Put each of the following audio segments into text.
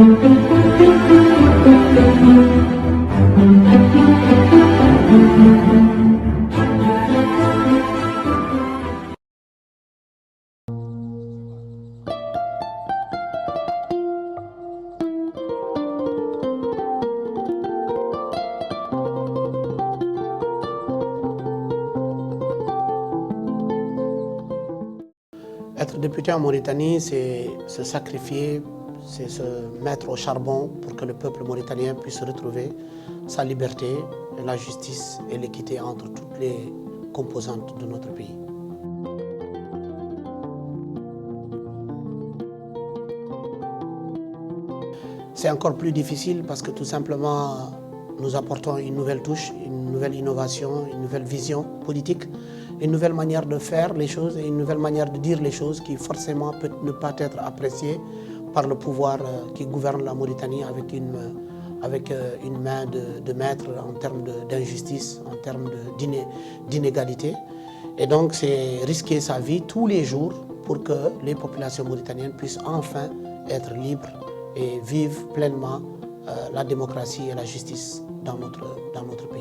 Être député en Mauritanie, c'est se sacrifier, c'est se mettre au charbon pour que le peuple mauritanien puisse retrouver sa liberté, la justice et l'équité entre toutes les composantes de notre pays. C'est encore plus difficile parce que tout simplement, nous apportons une nouvelle touche, une nouvelle innovation, une nouvelle vision politique, une nouvelle manière de faire les choses et une nouvelle manière de dire les choses qui forcément peut ne pas être appréciée par le pouvoir qui gouverne la Mauritanie avec une main de maître en termes d'injustice, en termes d'inégalité. Et donc c'est risquer sa vie tous les jours pour que les populations mauritaniennes puissent enfin être libres et vivre pleinement la démocratie et la justice dans notre pays.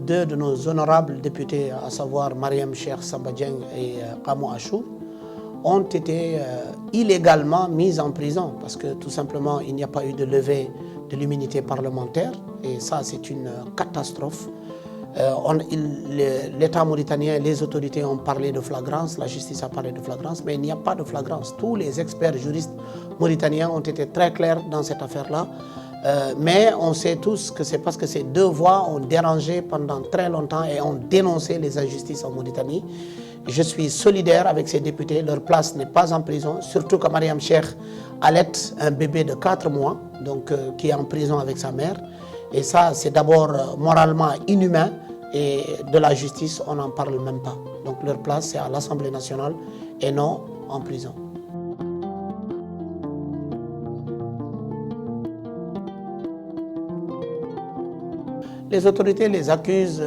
Deux de nos honorables députés, à savoir Mariam Cheikh Samba Dieng et Kamou Achou, ont été illégalement mis en prison parce que tout simplement il n'y a pas eu de levée de l'immunité parlementaire et ça c'est une catastrophe. L'État mauritanien, les autorités ont parlé de flagrance, la justice a parlé de flagrance, mais il n'y a pas de flagrance. Tous les experts juristes mauritaniens ont été très clairs dans cette affaire-là. Mais on sait tous que c'est parce que ces deux voix ont dérangé pendant très longtemps et ont dénoncé les injustices en Mauritanie. Je suis solidaire avec ces députés, leur place n'est pas en prison, surtout que Mariam Cheikh allait un bébé de 4 mois, donc, qui est en prison avec sa mère. Et ça, c'est d'abord moralement inhumain et de la justice, on n'en parle même pas. Donc leur place, c'est à l'Assemblée nationale et non en prison. Les autorités les accusent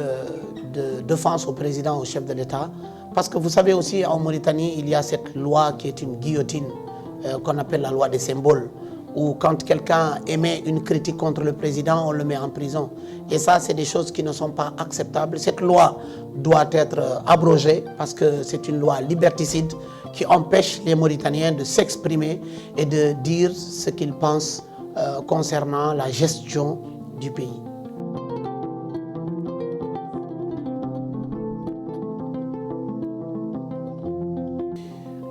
de défense au président, au chef de l'État, parce que vous savez aussi en Mauritanie, il y a cette loi qui est une guillotine, qu'on appelle la loi des symboles, où quand quelqu'un émet une critique contre le président, on le met en prison. Et ça, c'est des choses qui ne sont pas acceptables. Cette loi doit être abrogée parce que c'est une loi liberticide qui empêche les Mauritaniens de s'exprimer et de dire ce qu'ils pensent concernant la gestion du pays.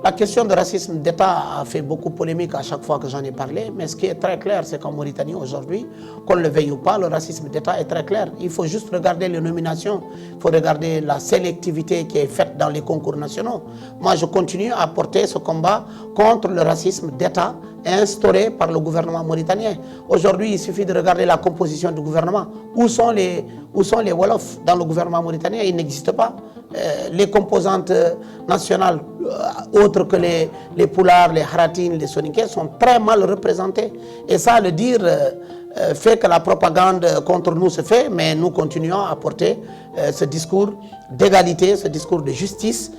La question de racisme d'État a fait beaucoup polémique à chaque fois que j'en ai parlé, mais ce qui est très clair, c'est qu'en Mauritanie aujourd'hui, qu'on le veuille ou pas, le racisme d'État est très clair. Il faut juste regarder les nominations, il faut regarder la sélectivité qui est faite dans les concours nationaux. Moi, je continue à porter ce combat contre le racisme d'État instauré par le gouvernement mauritanien. Aujourd'hui, il suffit de regarder la composition du gouvernement. Où sont les Wolofs dans le gouvernement mauritanien? Ils n'existent pas. Les composantes nationales, autres que les Poulards, les Haratines, les Soninké, sont très mal représentées. Et ça, le dire, fait que la propagande contre nous se fait, mais nous continuons à porter ce discours d'égalité, ce discours de justice.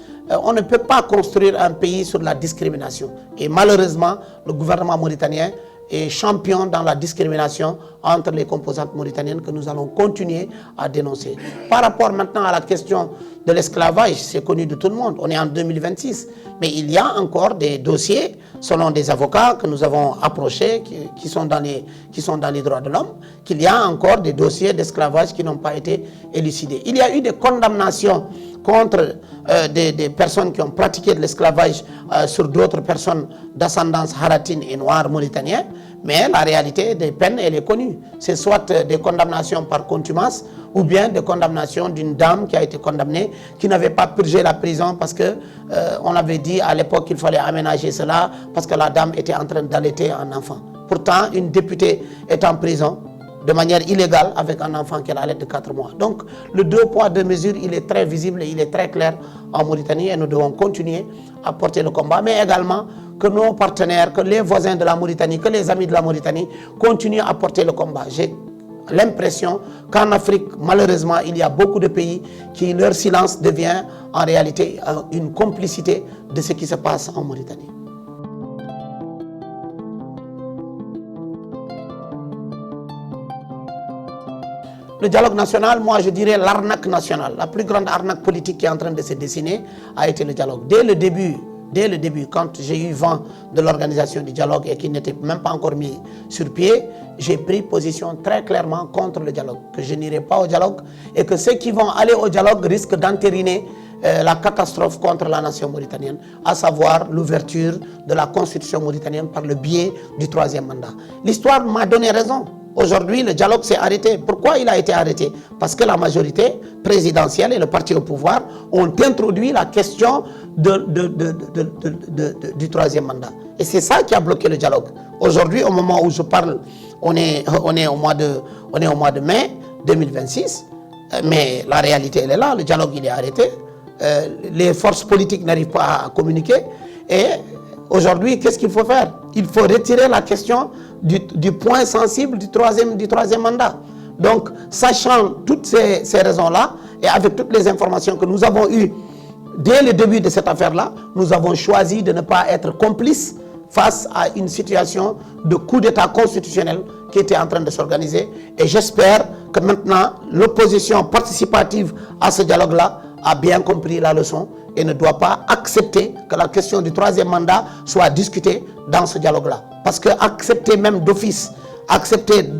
On ne peut pas construire un pays sur la discrimination. Et malheureusement, le gouvernement mauritanien est champion dans la discrimination entre les composantes mauritaniennes que nous allons continuer à dénoncer. Par rapport maintenant à la question de l'esclavage, c'est connu de tout le monde, on est en 2026, mais il y a encore des dossiers, selon des avocats que nous avons approchés, qui sont dans les droits de l'homme, qu'il y a encore des dossiers d'esclavage qui n'ont pas été élucidés. Il y a eu des condamnations contre des personnes qui ont pratiqué de l'esclavage sur d'autres personnes d'ascendance haratine et noire mauritanienne, mais la réalité des peines, elle est connue. C'est soit des condamnations par contumace ou bien des condamnations d'une dame qui a été condamnée, qui n'avait pas purgé la prison parce qu'on avait dit à l'époque qu'il fallait aménager cela parce que la dame était en train d'allaiter un enfant. Pourtant, une députée est en prison de manière illégale avec un enfant qu'elle allait de 4 mois. Donc le 2 poids 2 mesures, il est très visible et il est très clair en Mauritanie et nous devons continuer à porter le combat, mais également que nos partenaires, que les voisins de la Mauritanie, que les amis de la Mauritanie continuent à porter le combat. J'ai l'impression qu'en Afrique, malheureusement, il y a beaucoup de pays qui leur silence devient en réalité une complicité de ce qui se passe en Mauritanie. Le dialogue national, moi je dirais l'arnaque nationale, la plus grande arnaque politique qui est en train de se dessiner a été le dialogue. Dès le début, quand j'ai eu vent de l'organisation du dialogue et qu'il n'était même pas encore mis sur pied, j'ai pris position très clairement contre le dialogue, que je n'irai pas au dialogue et que ceux qui vont aller au dialogue risquent d'entériner la catastrophe contre la nation mauritanienne, à savoir l'ouverture de la constitution mauritanienne par le biais du troisième mandat. L'histoire m'a donné raison. Aujourd'hui, le dialogue s'est arrêté. Pourquoi il a été arrêté? Parce que la majorité présidentielle et le parti au pouvoir ont introduit la question du troisième mandat. Et c'est ça qui a bloqué le dialogue. Aujourd'hui, au moment où je parle, on est au mois de mai 2026, mais la réalité, elle est là. Le dialogue, il est arrêté. Les forces politiques n'arrivent pas à communiquer. Et aujourd'hui, qu'est-ce qu'il faut faire? Il faut retirer la question du point sensible du troisième mandat. Donc, sachant toutes ces raisons-là, et avec toutes les informations que nous avons eues dès le début de cette affaire-là, nous avons choisi de ne pas être complices face à une situation de coup d'État constitutionnel qui était en train de s'organiser. Et j'espère que maintenant, l'opposition participative à ce dialogue-là a bien compris la leçon et ne doit pas accepter que la question du troisième mandat soit discutée dans ce dialogue-là. Parce que accepter même d'office, accepter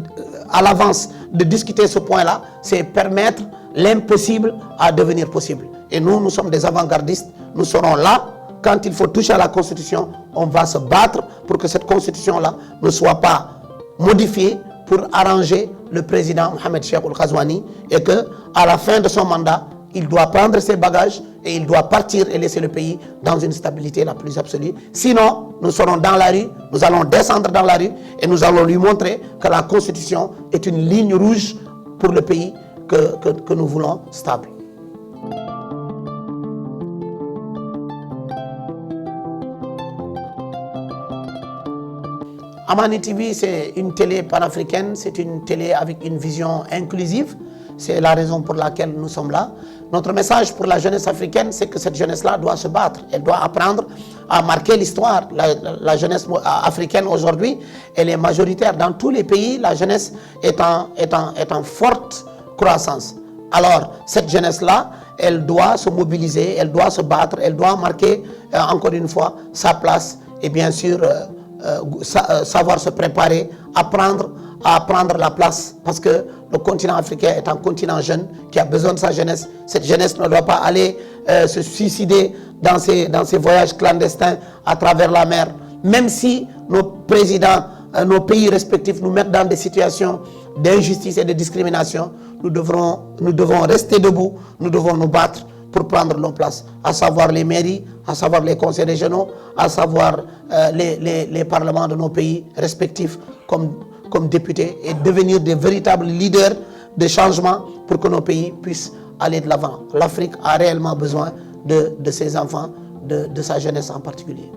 à l'avance de discuter ce point-là, c'est permettre l'impossible à devenir possible. Et nous sommes des avant-gardistes, nous serons là. Quand il faut toucher à la Constitution, on va se battre pour que cette Constitution-là ne soit pas modifiée pour arranger le président Mohamed Cheikh Ould Ghazouani et qu'à la fin de son mandat, il doit prendre ses bagages et il doit partir et laisser le pays dans une stabilité la plus absolue. Sinon, nous serons dans la rue, nous allons descendre dans la rue et nous allons lui montrer que la Constitution est une ligne rouge pour le pays que nous voulons stable. Amani TV, c'est une télé panafricaine, c'est une télé avec une vision inclusive. C'est la raison pour laquelle nous sommes là. Notre message pour la jeunesse africaine, c'est que cette jeunesse-là doit se battre. Elle doit apprendre à marquer l'histoire. La jeunesse africaine aujourd'hui, elle est majoritaire. Dans tous les pays, la jeunesse est en forte croissance. Alors, cette jeunesse-là, elle doit se mobiliser, elle doit se battre, elle doit marquer, encore une fois, sa place et bien sûr, savoir se préparer, apprendre à prendre la place parce que le continent africain est un continent jeune qui a besoin de sa jeunesse. Cette jeunesse ne doit pas aller se suicider dans ses voyages clandestins à travers la mer. Même si nos présidents, nos pays respectifs nous mettent dans des situations d'injustice et de discrimination, nous devons rester debout, nous devons nous battre pour prendre nos places, à savoir les mairies, à savoir les conseils régionaux, à savoir les parlements de nos pays respectifs comme députés et devenir des véritables leaders de changement pour que nos pays puissent aller de l'avant. L'Afrique a réellement besoin de ses enfants, de sa jeunesse en particulier.